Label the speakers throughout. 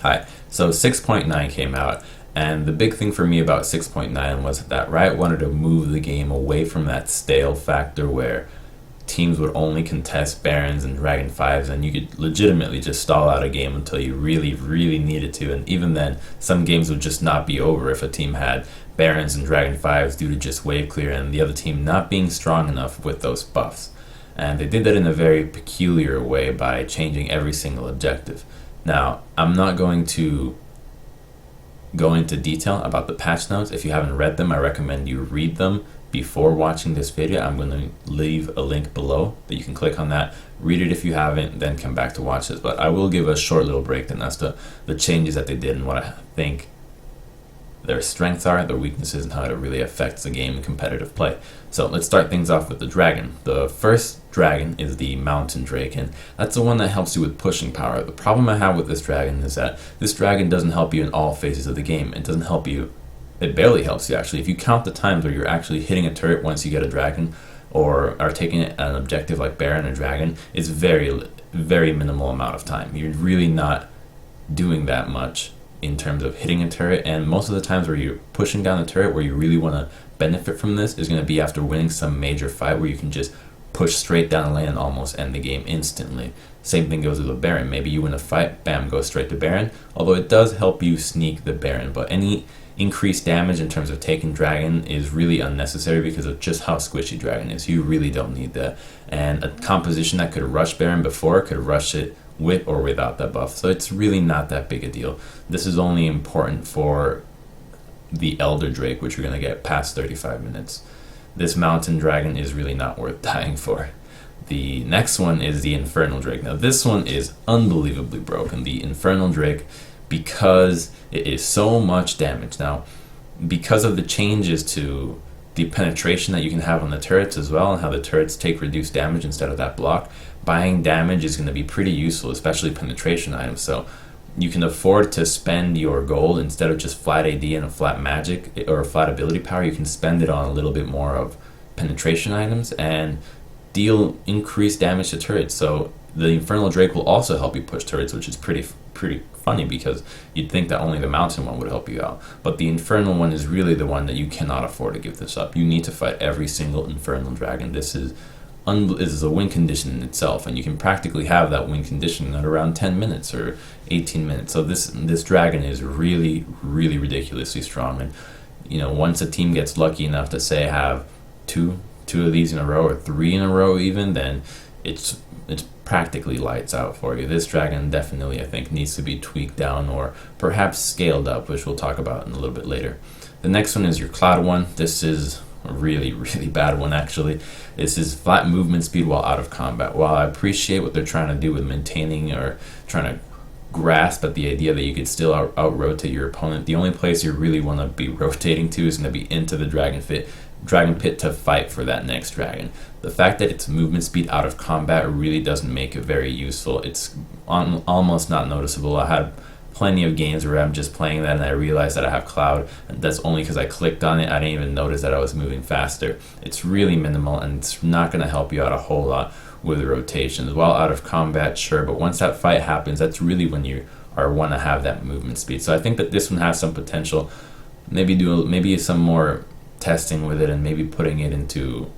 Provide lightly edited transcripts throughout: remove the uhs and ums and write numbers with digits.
Speaker 1: Hi. So 6.9 came out, and the big thing for me about 6.9 was that Riot wanted to move the game away from that stale factor where teams would only contest Barons and Dragon 5s, and you could legitimately just stall out a game until you really, really needed to. And even then, some games would just not be over if a team had Barons and Dragon 5s due to just wave clear and the other team not being strong enough with those buffs. And they did that in a very peculiar way by changing every single objective. Now, I'm not going to go into detail about the patch notes. If you haven't read them, I recommend you read them before watching this video. I'm going to leave a link below that you can click on that, read it if you haven't, then come back to watch this. But I will give a short little breakdown as to the changes that they did and what I think their strengths are, their weaknesses, and how it really affects the game and competitive play. So let's start things off with the dragon. The first dragon is the mountain drake, and that's the one that helps you with pushing power. The problem I have with this dragon is that this dragon doesn't help you in all phases of the game. It doesn't help you, it barely helps you actually. If you count the times where you're actually hitting a turret once you get a dragon, or are taking an objective like Baron or Dragon, it's very, very minimal amount of time. You're really not doing that much in terms of hitting a turret, and most of the times where you're pushing down the turret, where you really want to benefit from this, is going to be after winning some major fight where you can just push straight down the lane and almost end the game instantly. Same thing goes with the Baron. Maybe you win a fight, bam, go straight to Baron, although it does help you sneak the Baron, but any increased damage in terms of taking Dragon is really unnecessary because of just how squishy Dragon is. You really don't need that, and a composition that could rush Baron before could rush it with or without that buff, so it's really not that big a deal. This is only important for the Elder Drake, which you're going to get past 35 minutes. This Mountain Dragon is really not worth dying for. The next one is the Infernal Drake. Now this one is unbelievably broken, the Infernal Drake, because it is so much damage. Now, because of the changes to the penetration that you can have on the turrets as well, and how the turrets take reduced damage instead of that block, buying damage is going to be pretty useful, especially penetration items. So you can afford to spend your gold instead of just flat AD and a flat magic or a flat ability power. You can spend it on a little bit more of penetration items and deal increased damage to turrets. So the Infernal Drake will also help you push turrets, which is pretty funny because you'd think that only the mountain one would help you out, but the infernal one is really the one that you cannot afford to give this up. You need to fight every single infernal dragon. This is a win condition in itself, and you can practically have that win condition at around 10 minutes or 18 minutes. So this dragon is really, really ridiculously strong, and you know, once a team gets lucky enough to say have two of these in a row or 3 in a row even, then it's practically lights out for you. This dragon definitely, I think, needs to be tweaked down or perhaps scaled up, which we'll talk about in a little bit later. The next one is your Cloud one. This is a really, really bad one actually. This is flat movement speed while out of combat. While I appreciate what they're trying to do with maintaining or trying to grasp at the idea that you could still out-rotate your opponent, the only place you really want to be rotating to is going to be into the dragon pit to fight for that next dragon. The fact that it's movement speed out of combat really doesn't make it very useful. It's almost not noticeable. I had plenty of games where I'm just playing that and I realized that I have Cloud, and that's only because I clicked on it. I didn't even notice that I was moving faster. It's really minimal, and it's not going to help you out a whole lot with the rotations. While out of combat, sure, but once that fight happens, that's really when you want to have that movement speed. So I think that this one has some potential. Maybe some more testing with it, and maybe putting it into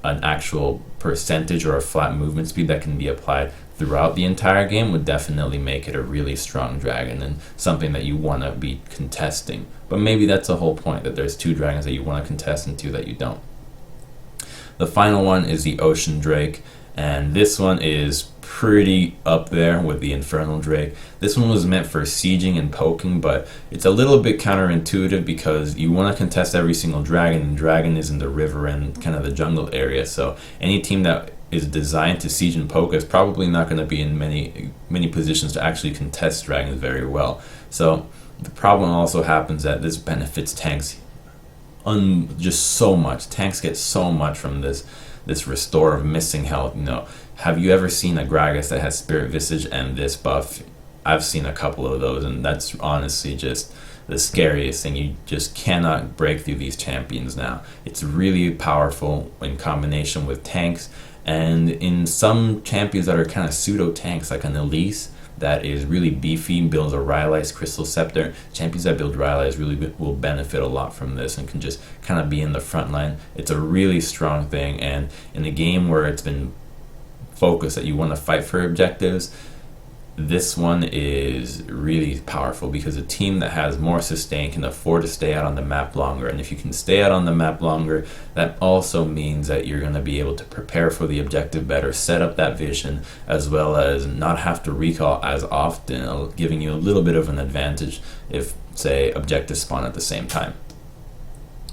Speaker 1: an actual percentage or a flat movement speed that can be applied throughout the entire game would definitely make it a really strong dragon and something that you want to be contesting. But maybe that's the whole point, that there's 2 dragons that you want to contest and 2 that you don't. The final one is the Ocean Drake, and this one is pretty up there with the Infernal Drake. This one was meant for sieging and poking, but it's a little bit counterintuitive because you want to contest every single dragon, and dragon is in the river and kind of the jungle area. So any team that is designed to siege and poke is probably not going to be in many positions to actually contest dragons very well. So the problem also happens that this benefits tanks just so much. Tanks get so much from this restore of missing health. You know, have you ever seen a Gragas that has Spirit Visage and this buff? I've seen a couple of those, and that's honestly just the scariest thing. You just cannot break through these champions now. It's really powerful in combination with tanks, and in some champions that are kind of pseudo tanks like an Elise, that is really beefy, builds a Rylai's Crystal Scepter. Champions that build Rylai's really will benefit a lot from this and can just kind of be in the front line. It's a really strong thing, and in a game where it's been focused that you want to fight for objectives, this one is really powerful because a team that has more sustain can afford to stay out on the map longer. And if you can stay out on the map longer, that also means that you're going to be able to prepare for the objective better, set up that vision, as well as not have to recall as often, giving you a little bit of an advantage if, say, objectives spawn at the same time.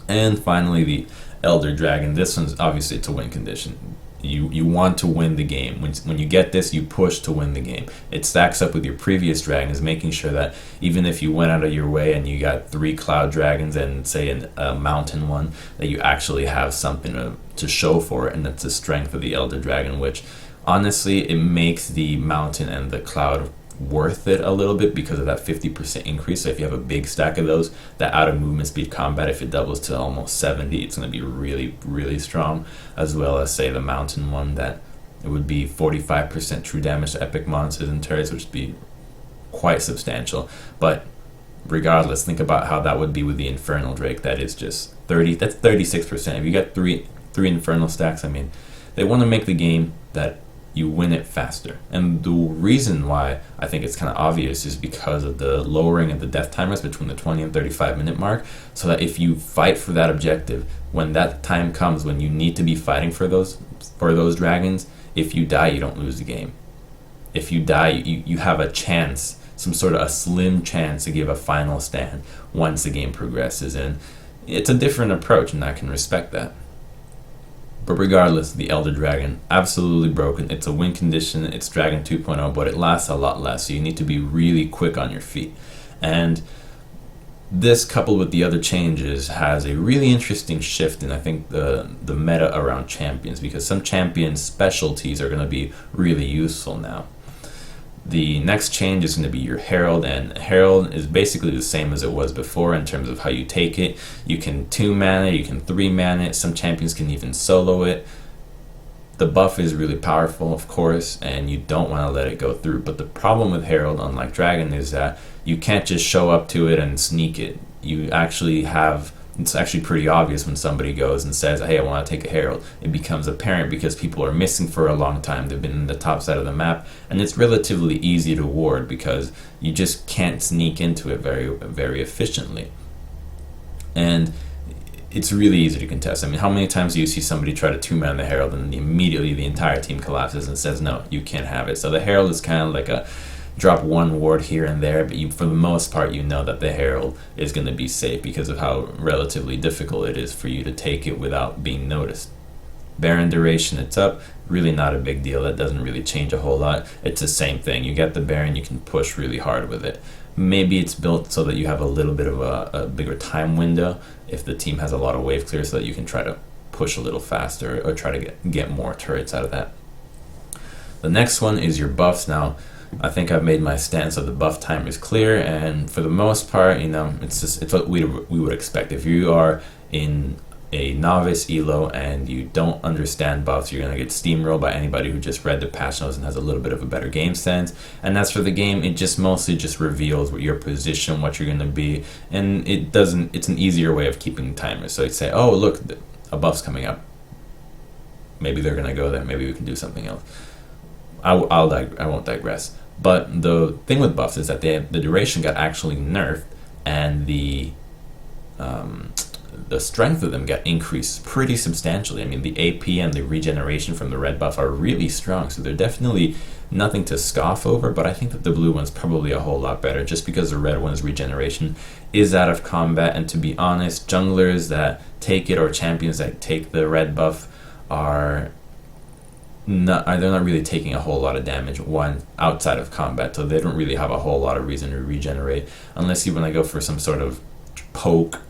Speaker 1: And finally, the Elder Dragon. This one's obviously, it's a win condition. You want to win the game. When you get this, you push to win the game. It stacks up with your previous dragons, making sure that even if you went out of your way and you got 3 cloud dragons and say a mountain one, that you actually have something to show for it, and that's the strength of the Elder Dragon, which honestly, it makes the mountain and the cloud worth it a little bit because of that 50% increase. So if you have a big stack of those, that out of movement speed combat, if it doubles to almost 70, it's going to be really, really strong. As well as, say, the mountain one, that it would be 45% true damage to epic monsters and turrets, which would be quite substantial. But regardless, think about how that would be with the Infernal Drake. That is just 30, that's 36%. If you got three Infernal stacks, I mean, they want to make the game that you win it faster. And the reason why I think it's kind of obvious is because of the lowering of the death timers between the 20 and 35 minute mark, so that if you fight for that objective, when that time comes when you need to be fighting for those dragons, if you die, you don't lose the game. If you die, you have a chance, some sort of a slim chance to give a final stand once the game progresses, and it's a different approach, and I can respect that. But regardless, the Elder Dragon, absolutely broken. It's a win condition, it's Dragon 2.0, but it lasts a lot less, so you need to be really quick on your feet. And this, coupled with the other changes, has a really interesting shift in, I think, the meta around champions, because some champions' specialties are going to be really useful now. The next change is going to be your Herald, and Herald is basically the same as it was before in terms of how you take it. You can 2 mana, you can 3 mana it, some champions can even solo it. The buff is really powerful, of course, and you don't want to let it go through. But the problem with Herald, unlike Dragon, is that you can't just show up to it and sneak it. You actually have... It's actually pretty obvious when somebody goes and says, hey, I want to take a Herald. It becomes apparent because people are missing for a long time. They've been in the top side of the map, and it's relatively easy to ward because you just can't sneak into it very, very efficiently. And it's really easy to contest. I mean, how many times do you see somebody try to 2-man the Herald and immediately the entire team collapses and says, no, you can't have it. So the Herald is kind of like a drop 1 ward here and there, but for the most part, you know that the Herald is going to be safe because of how relatively difficult it is for you to take it without being noticed. Baron duration, it's up, really not a big deal. That doesn't really change a whole lot. It's the same thing. You get the Baron, you can push really hard with it. Maybe it's built so that you have a little bit of a bigger time window if the team has a lot of wave clear, so that you can try to push a little faster or try to get more turrets out of that. The next one is your buffs. Now, I think I've made my stance of the buff timer is clear, and for the most part, it's what we would expect. If you are in a novice elo and you don't understand buffs, you're going to get steamrolled by anybody who just read the patch notes and has a little bit of a better game sense. And as for the game, it just mostly just reveals what your position, what you're going to be, and it's an easier way of keeping timers. So you say, oh, look, a buff's coming up. Maybe they're going to go there. Maybe we can do something else. I won't digress. But the thing with buffs is that the duration got actually nerfed, and the strength of them got increased pretty substantially. I mean, the AP and the regeneration from the red buff are really strong, so they're definitely nothing to scoff over, but I think that the blue one's probably a whole lot better, just because the red one's regeneration is out of combat, and to be honest, junglers that take it or champions that take the red buff they're not really taking a whole lot of damage outside of combat, so they don't really have a whole lot of reason to regenerate, unless you want to go for some sort of poke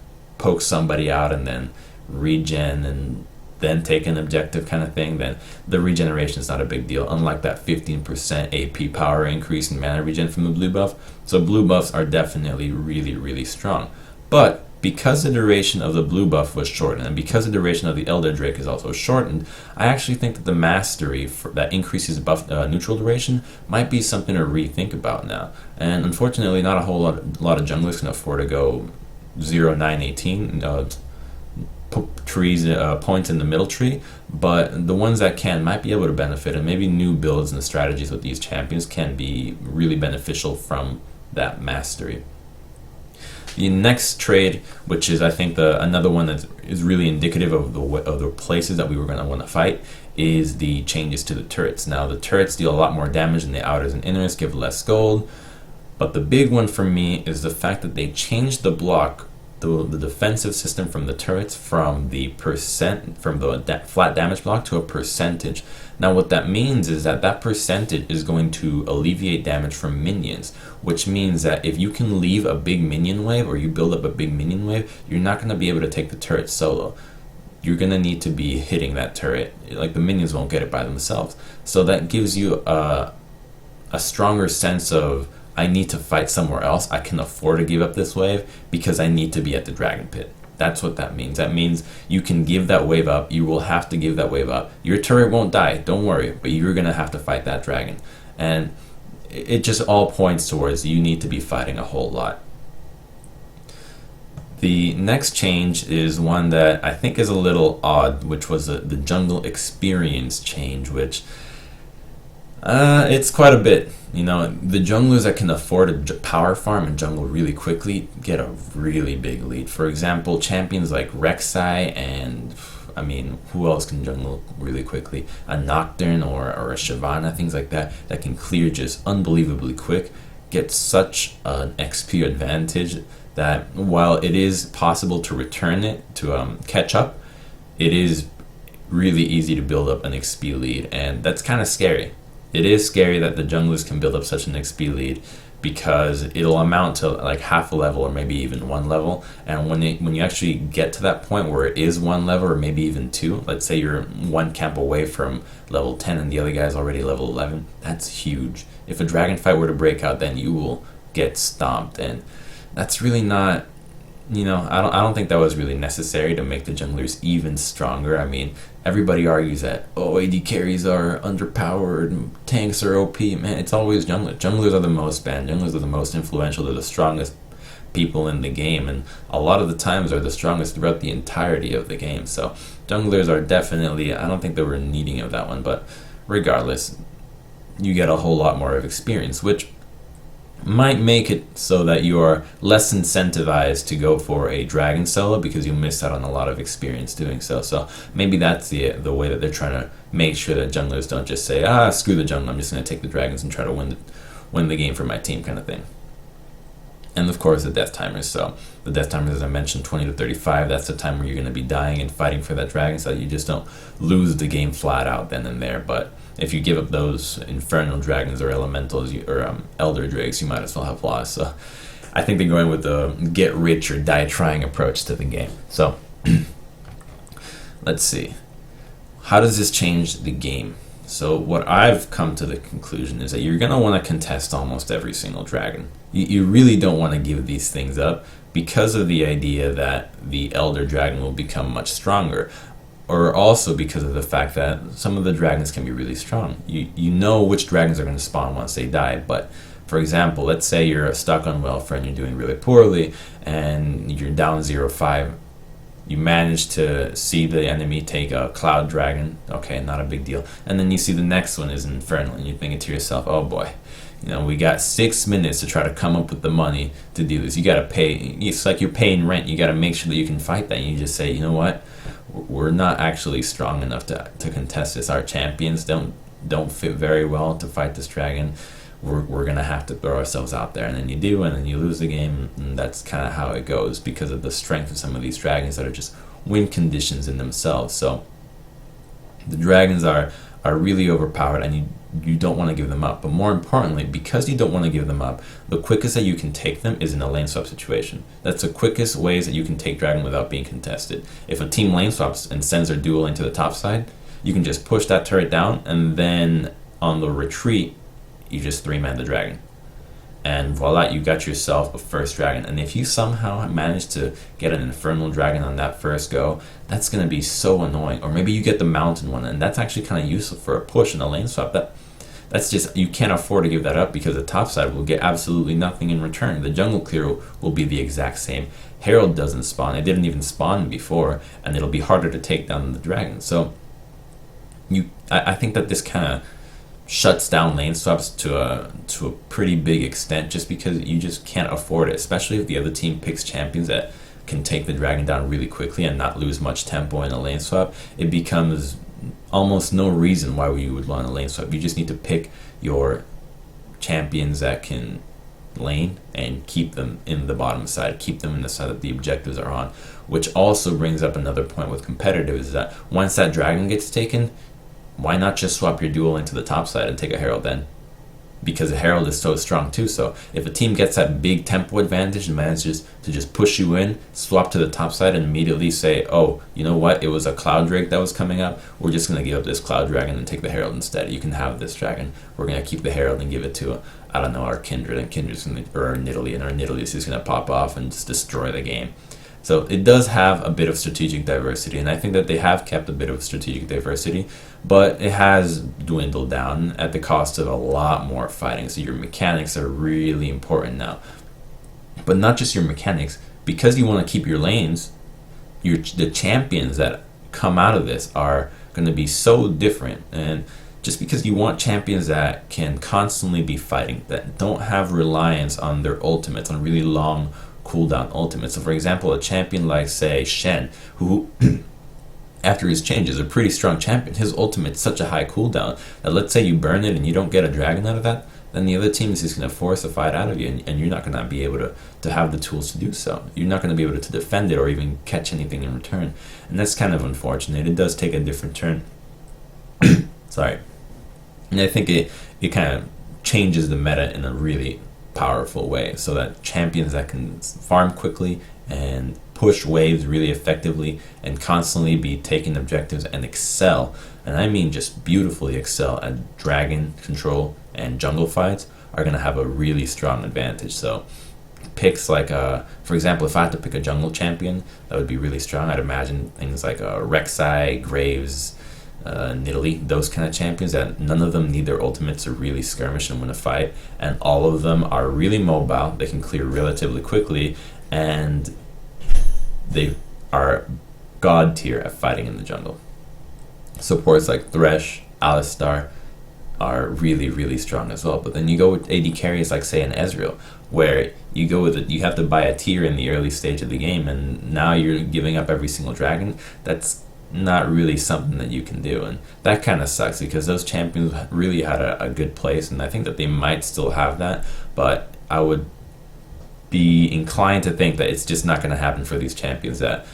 Speaker 1: somebody out and then regen and then take an objective kind of thing. Then the regeneration is not a big deal, unlike that 15% AP power increase in mana regen from the blue buff. So blue buffs are definitely really, really strong. But because the duration of the blue buff was shortened, and because the duration of the Elder Drake is also shortened, I actually think that the mastery that increases buff neutral duration might be something to rethink about now. And unfortunately, not a whole lot of junglers can afford to go 0, 9, 18 trees points in the middle tree, but the ones that can might be able to benefit, and maybe new builds and strategies with these champions can be really beneficial from that mastery. The next trade, which is I think another one that is really indicative of the places that we were going to want to fight, is the changes to the turrets. Now the turrets deal a lot more damage than the outers and inners, give less gold, but the big one for me is the fact that they changed the block, the defensive system from the turrets from the flat damage block to a percentage. Now what that means is that percentage is going to alleviate damage from minions, which means that if you can leave a big minion wave, or you build up a big minion wave, you're not going to be able to take the turret solo. You're going to need to be hitting that turret. Like, the minions won't get it by themselves. So that gives you a stronger sense of, I need to fight somewhere else. I can afford to give up this wave because I need to be at the dragon pit. That's what that means. That means you can give that wave up. You will have to give that wave up. Your turret won't die, don't worry, but you're going to have to fight that dragon. And it just all points towards you need to be fighting a whole lot. The next change is one that I think is a little odd, which was the jungle experience change, which it's quite a bit. You know, the junglers that can afford to power farm and jungle really quickly get a really big lead. For example, champions like Rek'Sai and, I mean, who else can jungle really quickly? A Nocturne or a Shyvana, things like that can clear just unbelievably quick, get such an XP advantage that while it is possible to return it, to catch up, it is really easy to build up an XP lead, and that's kind of scary. It is scary that the junglers can build up such an XP lead, because it'll amount to like half a level or maybe even 1 level. And when you actually get to that point where it is 1 level or maybe even 2, let's say you're 1 camp away from level 10 and the other guy's already level 11, that's huge. If a dragon fight were to break out, then you will get stomped, and that's really not, you know, I don't think that was really necessary to make the junglers even stronger. I mean, everybody argues that, oh, AD carries are underpowered, tanks are OP. Man, it's always junglers. Junglers are the most banned. Junglers are the most influential. They're the strongest people in the game, and a lot of the times are the strongest throughout the entirety of the game. So junglers are definitely, I don't think they were needing of that one, but regardless, you get a whole lot more of experience, which might make it so that you are less incentivized to go for a dragon solo because you miss out on a lot of experience doing so. So maybe that's the way that they're trying to make sure that junglers don't just say, screw the jungle, I'm just going to take the dragons and try to win the game for my team, kind of thing. And of course the death timers. So the death timers, as I mentioned, 20 to 35, that's the time where you're going to be dying and fighting for that dragon, so that you just don't lose the game flat out then and there. But if you give up those infernal dragons or elementals or elder drakes, you might as well have lost. So I think they're going with the get rich or die trying approach to the game. So let's see, how does this change the game? So what I've come to the conclusion is that you're going to want to contest almost every single dragon. You really don't want to give these things up because of the idea that the elder dragon will become much stronger, or also because of the fact that some of the dragons can be really strong. You know which dragons are going to spawn once they die, but for example, let's say you're stuck on welfare and you're doing really poorly and you're down 0-5. You manage to see the enemy take a cloud dragon, okay, not a big deal, and then you see the next one is infernal, and you're thinking to yourself, oh boy, you know, we got 6 minutes to try to come up with the money to do this. You got to pay, it's like you're paying rent, you got to make sure that you can fight that, and you just say, you know what, we're not actually strong enough to contest this. Our champions don't fit very well to fight this dragon. We're gonna have to throw ourselves out there, and then you do, and then you lose the game, and that's kind of how it goes because of the strength of some of these dragons that are just win conditions in themselves. So the dragons are really overpowered, and you don't want to give them up. But more importantly, because you don't want to give them up, the quickest that you can take them is in a lane swap situation. That's the quickest ways that you can take dragon without being contested. If a team lane swaps and sends their duel into the top side, you can just push that turret down, and then on the retreat, you just 3-man the dragon. and voila, you got yourself a first dragon. And if you somehow manage to get an infernal dragon on that first go, that's going to be so annoying. Or maybe you get the mountain one, and that's actually kind of useful for a push in a lane swap. That's just, you can't afford to give that up, because the top side will get absolutely nothing in return. The jungle clear will be the exact same. Herald doesn't spawn. It didn't even spawn before, and it'll be harder to take down the dragon. So I think that this kind of shuts down lane swaps to a pretty big extent, just because you just can't afford it, especially if the other team picks champions that can take the dragon down really quickly and not lose much tempo in a lane swap. It becomes almost no reason why you would want a lane swap. You just need to pick your champions that can lane and keep them in the bottom side, keep them in the side that the objectives are on. Which also brings up another point with competitive, is that once that dragon gets taken, why not just swap your duel into the top side and take a Herald then? Because a Herald is so strong too. So if a team gets that big tempo advantage and manages to just push you in, swap to the top side and immediately say, oh, you know what, it was a Cloud Drake that was coming up, we're just going to give up this Cloud Dragon and take the Herald instead. You can have this dragon. We're going to keep the Herald and give it to, I don't know, our Kindred, and Kindred's going to, or our Nidalee, and our Nidalee is just going to pop off and just destroy the game. So it does have a bit of strategic diversity, and I think that they have kept a bit of strategic diversity, but it has dwindled down at the cost of a lot more fighting. So your mechanics are really important now. But not just your mechanics, because you want to keep your lanes, the champions that come out of this are going to be so different. And just because you want champions that can constantly be fighting, that don't have reliance on their ultimates, on really long cooldown ultimates. So for example, a champion like, say, Shen, who after his change is a pretty strong champion, his ultimate's such a high cooldown that let's say you burn it and you don't get a dragon out of that, then the other team is just going to force a fight out of you, and you're not going to be able to have the tools to do so. You're not going to be able to defend it or even catch anything in return. And that's kind of unfortunate. It does take a different turn. Sorry. And I think it kind of changes the meta in a really powerful way, so that champions that can farm quickly and push waves really effectively and constantly be taking objectives and excel, and I mean just beautifully excel at dragon control and jungle fights, are going to have a really strong advantage. So picks like, for example, if I had to pick a jungle champion that would be really strong, I'd imagine things like Rek'Sai, Graves, Nidalee, those kind of champions that none of them need their ultimates to really skirmish and win a fight, and all of them are really mobile, they can clear relatively quickly, and they are god tier at fighting in the jungle. Supports like Thresh, Alistar are really, really strong as well. But then you go with AD carries like, say, an Ezreal, where you go with it, you have to buy a tier in the early stage of the game, and now you're giving up every single dragon. That's not really something that you can do, and that kind of sucks, because those champions really had a good place, and I think that they might still have that, but I would be inclined to think that it's just not going to happen for these champions that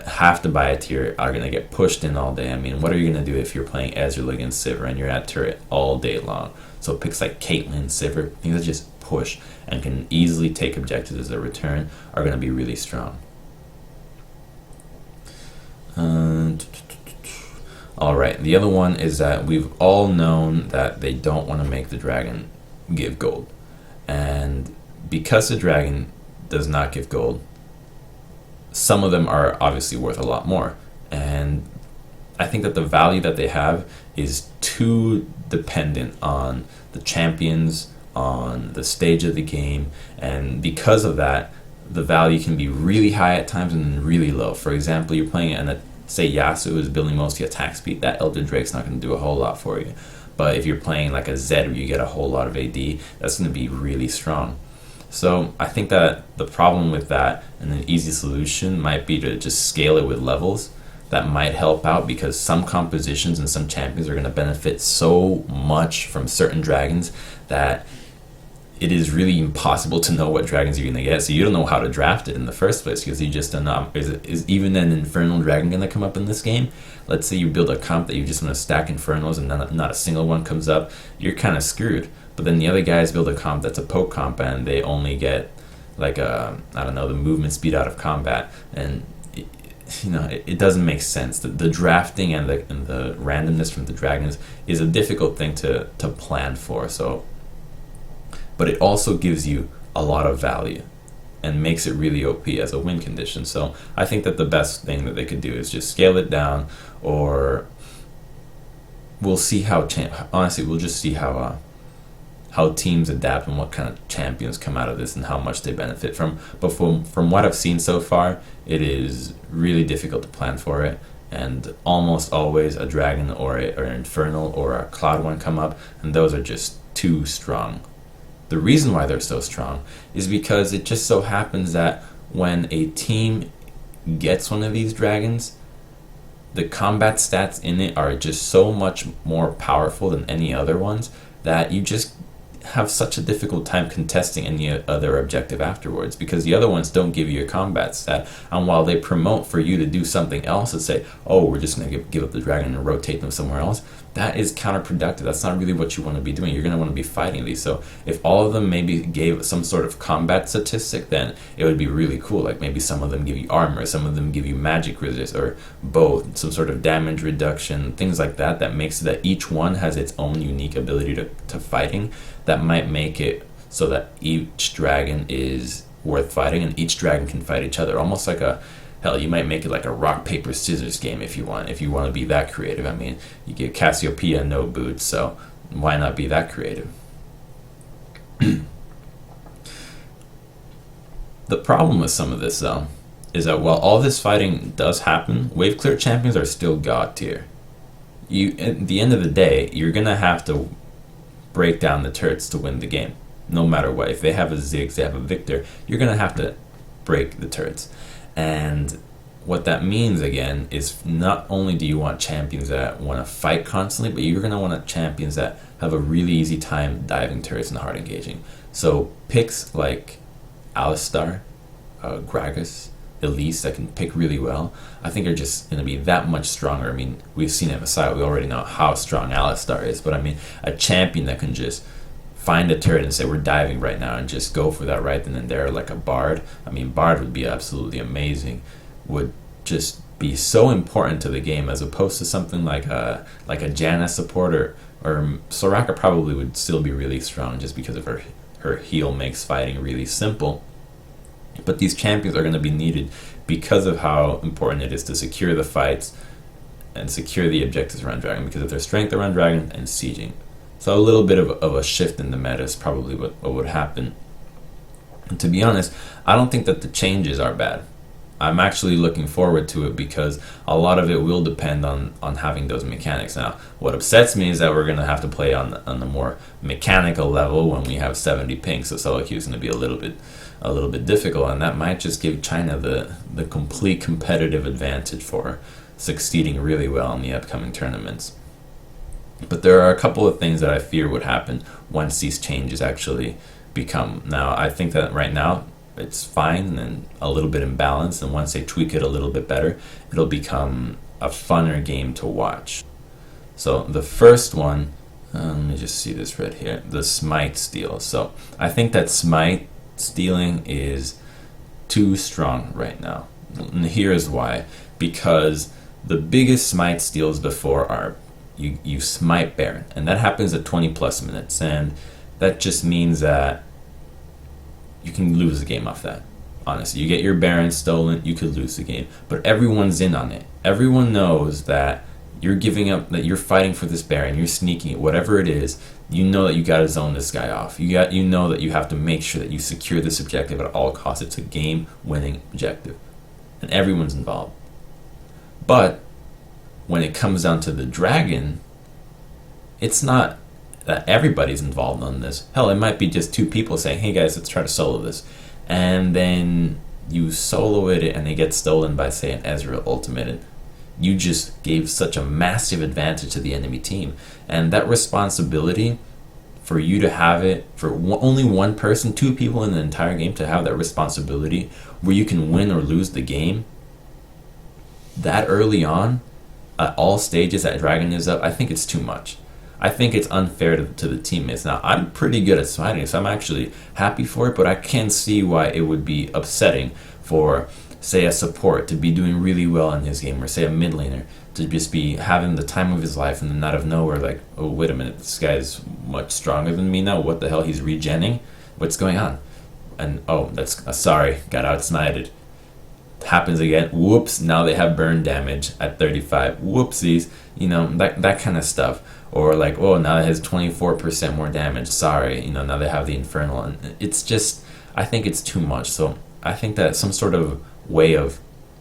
Speaker 1: have to buy a tier, are going to get pushed in all day. I mean, what are you going to do if you're playing Ezreal against Sivir and you're at turret all day long? So picks like Caitlyn, Sivir, things that just push and can easily take objectives as a return, are going to be really strong. Alright, the other one is that we've all known that they don't want to make the dragon give gold. And because the dragon does not give gold, some of them are obviously worth a lot more. And I think that the value that they have is too dependent on the champions, on the stage of the game, and because of that, the value can be really high at times and then really low. For example, you're playing and say Yasuo is building mostly attack speed, that Elder Drake's not going to do a whole lot for you. But if you're playing like a Zed where you get a whole lot of AD, that's going to be really strong. So I think that the problem with that, and an easy solution, might be to just scale it with levels. That might help out, because some compositions and some champions are going to benefit so much from certain dragons that it is really impossible to know what dragons you're going to get. So you don't know how to draft it in the first place, because you just don't know. Is even an Infernal Dragon going to come up in this game? Let's say you build a comp that you just want to stack Infernos and not a single one comes up. You're kind of screwed. But then the other guys build a comp that's a poke comp, and they only get like I don't know, the movement speed out of combat, and it doesn't make sense. The drafting and the randomness from the dragons is a difficult thing to plan for. So but it also gives you a lot of value and makes it really OP as a win condition. So I think that the best thing that they could do is just scale it down, or we'll see how honestly we'll just see how teams adapt and what kind of champions come out of this and how much they benefit from. But from what I've seen so far, it is really difficult to plan for it, and almost always a dragon or an infernal or a cloud one come up, and those are just too strong. The reason why they're so strong is because it just so happens that when a team gets one of these dragons, the combat stats in it are just so much more powerful than any other ones that you just have such a difficult time contesting any other objective afterwards, because the other ones don't give you a combat stat, and while they promote for you to do something else and say, oh, we're just going to give up the dragon and rotate them somewhere else, that is counterproductive. That's not really what you want to be doing. You're going to want to be fighting these. So if all of them maybe gave some sort of combat statistic, then it would be really cool. Like maybe some of them give you armor, some of them give you magic resist, or both, some sort of damage reduction, things like that, that makes it that each one has its own unique ability to fighting. That might make it so that each dragon is worth fighting and each dragon can fight each other. Almost like hell, you might make it like a rock, paper, scissors game if you want to be that creative. I mean, you get Cassiopeia no boots, so why not be that creative? The problem with some of this, though, is that while all this fighting does happen, wave clear champions are still god tier. At the end of the day, you're going to have to break down the turrets to win the game, no matter what. If they have a Ziggs, they have a Victor, you're going to have to break the turrets. And what that means, again, is not only do you want champions that want to fight constantly, but you're going to want champions that have a really easy time diving turrets and hard engaging. So picks like Alistar, Gragas, Elise that can pick really well, I think are just going to be that much stronger. I mean, we've seen MSI, we already know how strong Alistar is, but I mean, a champion that can just find a turret and say, we're diving right now, and just go for that right then and there, like a Bard. I mean, Bard would be absolutely amazing, would just be so important to the game, as opposed to something like a Janna support, or Soraka probably would still be really strong just because of her heal makes fighting really simple. But these champions are going to be needed because of how important it is to secure the fights and secure the objectives around Dragon, because of their strength around Dragon and sieging. So a little bit of a shift in the meta is probably what would happen. And to be honest, I don't think that the changes are bad. I'm actually looking forward to it, because a lot of it will depend on having those mechanics. Now, what upsets me is that we're going to have to play on the more mechanical level when we have 70 ping, so solo queue is going to be a little bit difficult, and that might just give China the complete competitive advantage for succeeding really well in the upcoming tournaments. But there are a couple of things that I fear would happen once these changes actually become. Now, I think that right now it's fine and a little bit imbalanced, and once they tweak it a little bit better, it'll become a funner game to watch. So the first one, let me just see this right here, the smite steal. So I think that smite stealing is too strong right now, and here's why. Because the biggest smite steals before are you smite Baron, and that happens at 20 plus minutes, and that just means that you can lose the game off that. Honestly, you get your Baron stolen, you could lose the game, but everyone's in on it. Everyone knows that you're giving up, that you're fighting for this Baron, you're sneaking it, whatever it is. You know that you got to zone this guy off. You know that you have to make sure that you secure this objective at all costs. It's a game-winning objective, and everyone's involved. But when it comes down to the dragon, it's not that everybody's involved on this. Hell, it might be just two people saying, hey guys, let's try to solo this. And then you solo it and it gets stolen by, say, an Ezreal ultimate. And you just gave such a massive advantage to the enemy team. And that responsibility, for you to have it, for only one person, two people in the entire game to have that responsibility where you can win or lose the game that early on, at all stages that Dragon is up, I think it's too much. I think it's unfair to the teammates. Now, I'm pretty good at smiting, so I'm actually happy for it, but I can see why it would be upsetting for, say, a support to be doing really well in his game, or say a mid laner to just be having the time of his life, and then out of nowhere, like, oh, wait a minute, this guy's much stronger than me now. What the hell? He's regenning? What's going on? And oh, that's sorry, got outsmited. Happens again. Whoops! Now they have burn damage at 35. Whoopsies! That kind of stuff. Or like, oh, now it has 24% more damage. Sorry, now they have the infernal, and it's just, I think it's too much. So I think that some sort of way of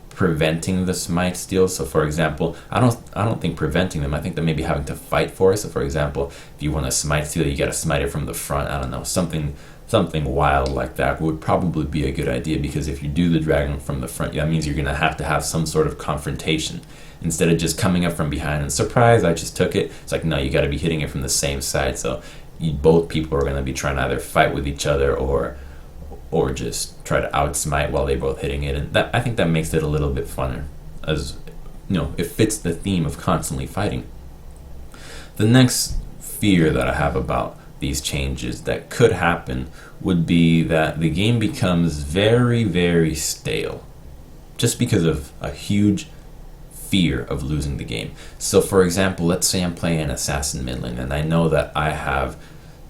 Speaker 1: preventing the smite steals. So for example, I don't think preventing them. I think that maybe having to fight for it. So for example, if you want to smite steal, you got to smite it from the front. I don't know, something wild like that would probably be a good idea, because if you do the dragon from the front, that means you're going to have some sort of confrontation instead of just coming up from behind and surprise, I just took it. It's like, no, you got to be hitting it from the same side. So both people are going to be trying to either fight with each other or just try to outsmite while they're both hitting it, and that, I think that makes it a little bit funner, as it fits the theme of constantly fighting. The next fear that I have about these changes that could happen would be that the game becomes very, very stale, just because of a huge fear of losing the game. So for example, let's say I'm playing an assassin mid lane, and I know that I have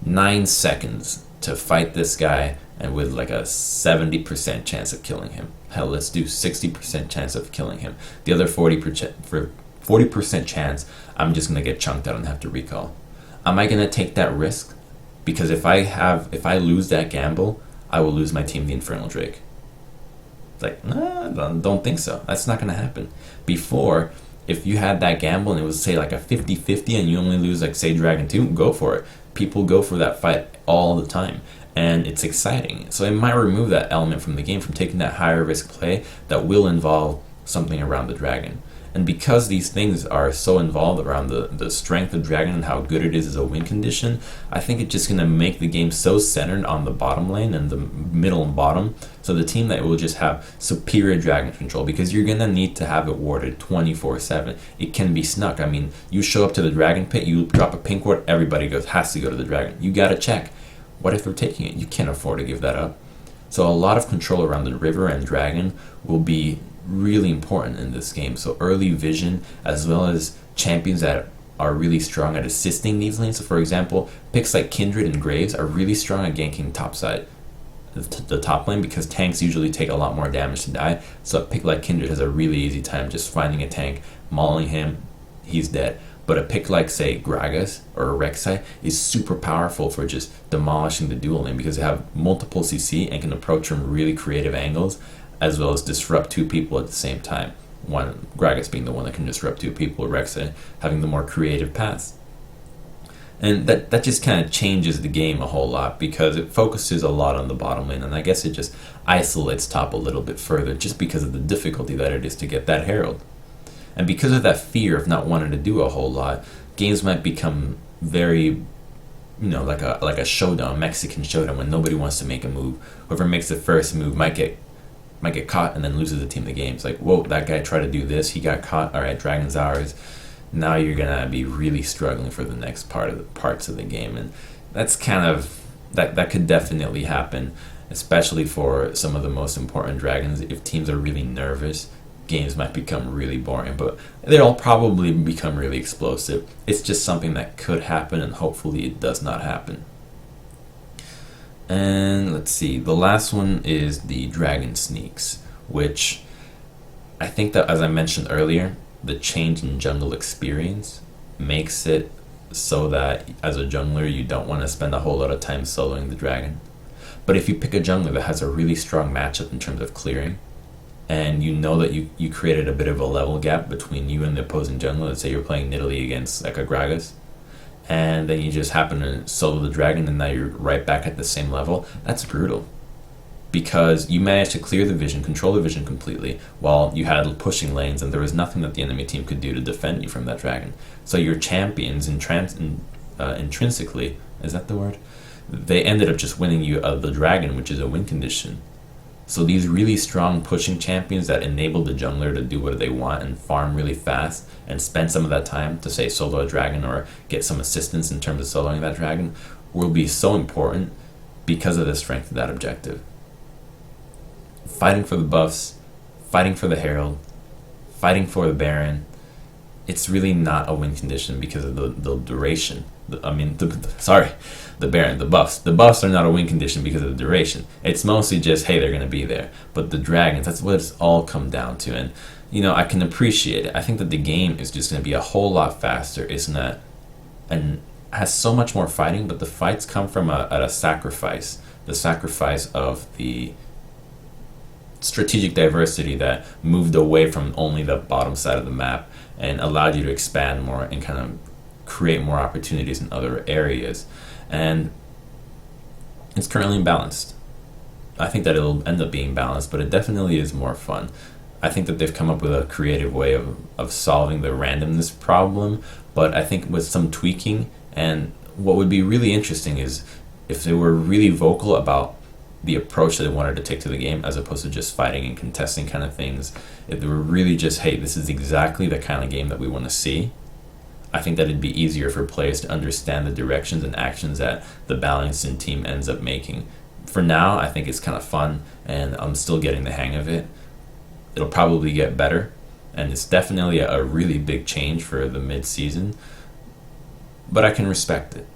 Speaker 1: 9 seconds to fight this guy, and with like a 70% chance of killing him. Hell, let's do 60% chance of killing him. The other 40% chance, I'm just gonna get chunked out and have to recall. Am I gonna take that risk? Because if I lose that gamble, I will lose my team, the Infernal Drake. It's like, nah, don't think so. That's not gonna happen. Before, if you had that gamble and it was say like a 50-50 and you only lose like say Dragon 2, go for it. People go for that fight all the time, and it's exciting. So it might remove that element from the game, from taking that higher risk play that will involve something around the dragon. And because these things are so involved around the strength of dragon and how good it is as a win condition, I think it's just going to make the game so centered on the bottom lane and the middle and bottom, so the team that will just have superior dragon control, because you're going to need to have it warded 24/7. It can be snuck. I mean, you show up to the dragon pit, you drop a pink ward, everybody has to go to the dragon. You got to check. What if they're taking it? You can't afford to give that up. So a lot of control around the river and dragon will be really important in this game. So early vision, as well as champions that are really strong at assisting these lanes. So for example, picks like Kindred and Graves are really strong at ganking topside, the top lane, because tanks usually take a lot more damage to die. So a pick like Kindred has a really easy time just finding a tank, mauling him, he's dead. But a pick like, say, Gragas or a Rek'Sai is super powerful for just demolishing the dual lane, because they have multiple CC and can approach from really creative angles, as well as disrupt 2 people at the same time. One, Gragas being the one that can disrupt 2 people, Rek'Sai having the more creative paths. And that just kind of changes the game a whole lot, because it focuses a lot on the bottom lane, and I guess it just isolates top a little bit further, just because of the difficulty that it is to get that Herald. And because of that fear of not wanting to do a whole lot, games might become very, like a showdown, Mexican showdown, when nobody wants to make a move. Whoever makes the first move might get caught and then loses the team the game. It's like, whoa, that guy tried to do this, he got caught. All right, Dragon's ours. Now you're gonna be really struggling for the next parts of the game, and that's kind of that could definitely happen, especially for some of the most important dragons. If teams are really nervous, games might become really boring, but they'll probably become really explosive. It's just something that could happen, and hopefully it does not happen. And let's see, the last one is the dragon sneaks, which I think that, as I mentioned earlier, the change in jungle experience makes it so that as a jungler you don't want to spend a whole lot of time soloing the dragon. But if you pick a jungler that has a really strong matchup in terms of clearing, and you know that you created a bit of a level gap between you and the opposing jungler, let's say you're playing Nidalee against like a Gragas, and then you just happen to solo the dragon, and now you're right back at the same level, that's brutal. Because you managed to clear the vision, control the vision completely, while you had pushing lanes, and there was nothing that the enemy team could do to defend you from that dragon. So your champions intrinsically, is that the word? They ended up just winning you the dragon, which is a win condition. So these really strong pushing champions that enable the jungler to do what they want and farm really fast and spend some of that time to, say, solo a dragon or get some assistance in terms of soloing that dragon will be so important because of the strength of that objective. Fighting for the buffs, fighting for the Herald, fighting for the Baron, it's really not a win condition because of the duration. The buffs. The buffs are not a win condition because of the duration. It's mostly just, hey, they're going to be there. But the dragons, that's what it's all come down to. And, I can appreciate it. I think that the game is just going to be a whole lot faster. It's not, and has so much more fighting, but the fights come from at a sacrifice. The sacrifice of the strategic diversity that moved away from only the bottom side of the map and allowed you to expand more and kind of create more opportunities in other areas. And it's currently imbalanced. I think that it'll end up being balanced, but it definitely is more fun. I think that they've come up with a creative way of solving the randomness problem, but I think with some tweaking, and what would be really interesting is if they were really vocal about the approach that they wanted to take to the game, as opposed to just fighting and contesting kind of things. If they were really just, hey, this is exactly the kind of game that we want to see, I think that it'd be easier for players to understand the directions and actions that the balancing team ends up making. For now, I think it's kind of fun, and I'm still getting the hang of it. It'll probably get better, and it's definitely a really big change for the mid-season, but I can respect it.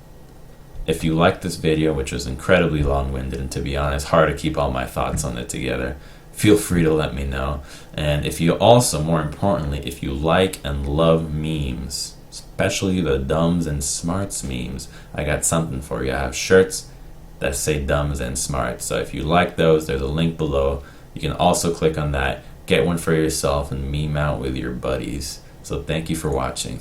Speaker 1: If you liked this video, which was incredibly long-winded and, to be honest, hard to keep all my thoughts on it together, feel free to let me know. And if you also, more importantly, if you like and love memes, especially the dumbs and smarts memes, I got something for you. I have shirts that say dumbs and smarts. So if you like those, there's a link below. You can also click on that, get one for yourself, and meme out with your buddies. So thank you for watching.